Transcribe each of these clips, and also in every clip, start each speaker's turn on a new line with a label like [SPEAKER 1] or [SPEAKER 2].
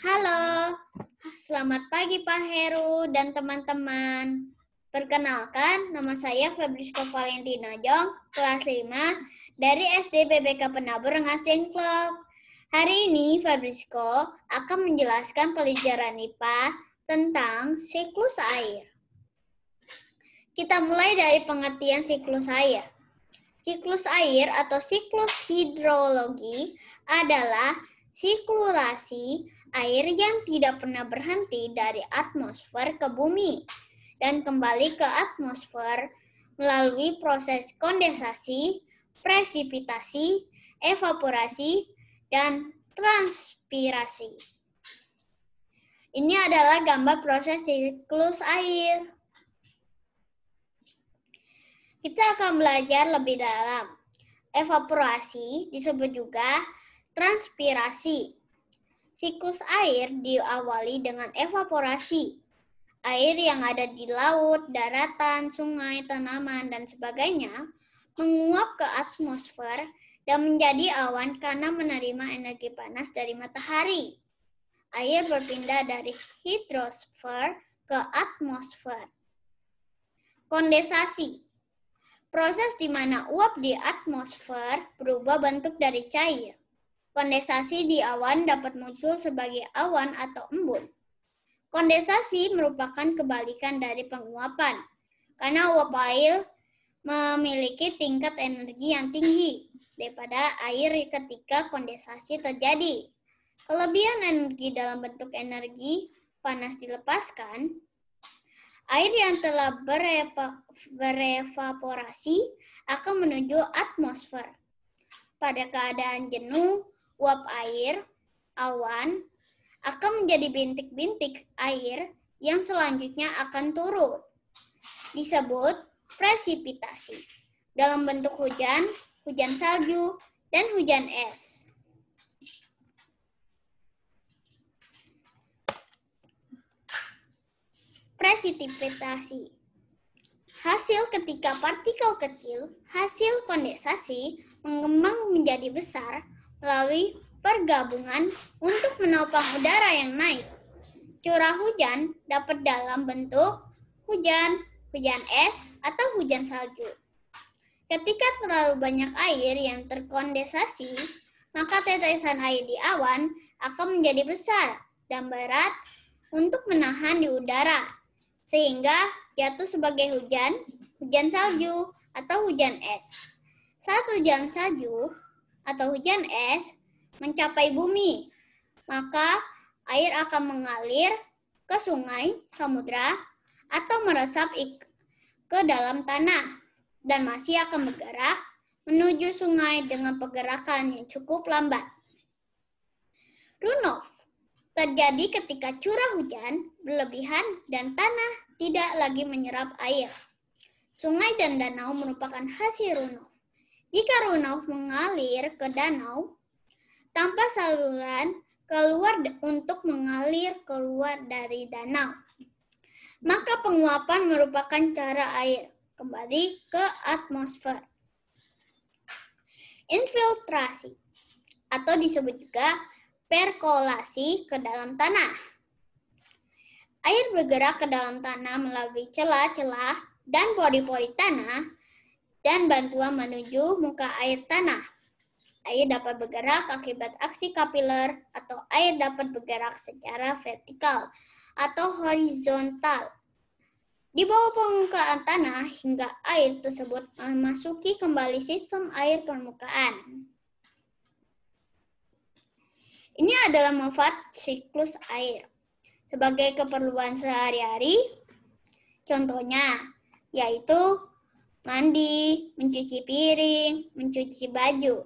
[SPEAKER 1] Halo, selamat pagi Pak Heru dan teman-teman. Perkenalkan, nama saya Febrisko Valentino Jong, kelas 5 dari SD BBK Penabur Rengas Dengklok. Hari ini Febrisko akan menjelaskan pelajaran IPA tentang siklus air. Kita mulai dari pengertian siklus air. Siklus air atau siklus hidrologi adalah sirkulasi air yang tidak pernah berhenti dari atmosfer ke bumi dan kembali ke atmosfer melalui proses kondensasi, presipitasi, evaporasi, dan transpirasi. Ini adalah gambar proses siklus air. Kita akan belajar lebih dalam. Evaporasi disebut juga transpirasi. Siklus air diawali dengan evaporasi. Air yang ada di laut, daratan, sungai, tanaman, dan sebagainya menguap ke atmosfer dan menjadi awan karena menerima energi panas dari matahari. Air berpindah dari hidrosfer ke atmosfer. Kondensasi. Proses di mana uap di atmosfer berubah bentuk dari cair. Kondensasi di awan dapat muncul sebagai awan atau embun. Kondensasi merupakan kebalikan dari penguapan, karena uap air memiliki tingkat energi yang tinggi daripada air ketika kondensasi terjadi. Kelebihan energi dalam bentuk energi panas dilepaskan, air yang telah berevaporasi akan menuju atmosfer. Pada keadaan jenuh, uap air, awan, akan menjadi bintik-bintik air yang selanjutnya akan turun. Disebut presipitasi. Dalam bentuk hujan, hujan salju, dan hujan es. Presipitasi. Hasil ketika partikel kecil, hasil kondensasi, mengembang menjadi besar melalui pergabungan untuk menopang udara yang naik. Curah hujan dapat dalam bentuk hujan, hujan es, atau hujan salju. Ketika terlalu banyak air yang terkondensasi, maka tetesan air di awan akan menjadi besar dan berat untuk menahan di udara, sehingga jatuh sebagai hujan, hujan salju, atau hujan es. Saat hujan salju atau hujan es mencapai bumi, maka air akan mengalir ke sungai, samudra, atau meresap ke dalam tanah, dan masih akan bergerak menuju sungai dengan pergerakan yang cukup lambat. Runoff terjadi ketika curah hujan berlebihan dan tanah tidak lagi menyerap air. Sungai dan danau merupakan hasil runoff. Jika runoff mengalir ke danau tanpa saluran keluar untuk mengalir keluar dari danau, maka penguapan merupakan cara air kembali ke atmosfer. Infiltrasi atau disebut juga perkolasi ke dalam tanah. Air bergerak ke dalam tanah melalui celah-celah dan pori-pori tanah dan bantuan menuju muka air tanah. Air dapat bergerak akibat aksi kapiler atau air dapat bergerak secara vertikal atau horizontal di bawah permukaan tanah hingga air tersebut memasuki kembali sistem air permukaan. Ini adalah manfaat siklus air sebagai keperluan sehari-hari. Contohnya yaitu mandi, mencuci piring, mencuci baju.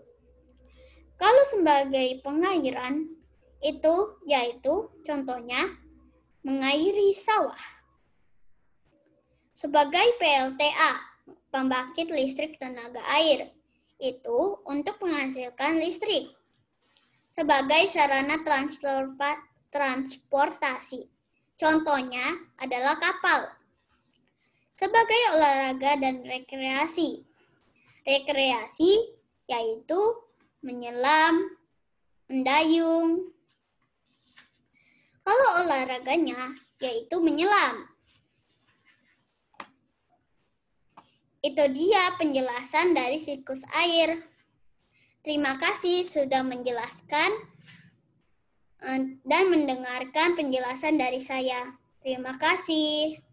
[SPEAKER 1] Kalau sebagai pengairan itu yaitu contohnya mengairi sawah. Sebagai PLTA, pembangkit listrik tenaga air, itu untuk menghasilkan listrik. Sebagai sarana transportasi, contohnya adalah kapal. Sebagai olahraga dan rekreasi, yaitu menyelam, mendayung, olahraganya, yaitu menyelam. Itu dia penjelasan dari sirkus air. Terima kasih sudah menjelaskan dan mendengarkan penjelasan dari saya. Terima kasih.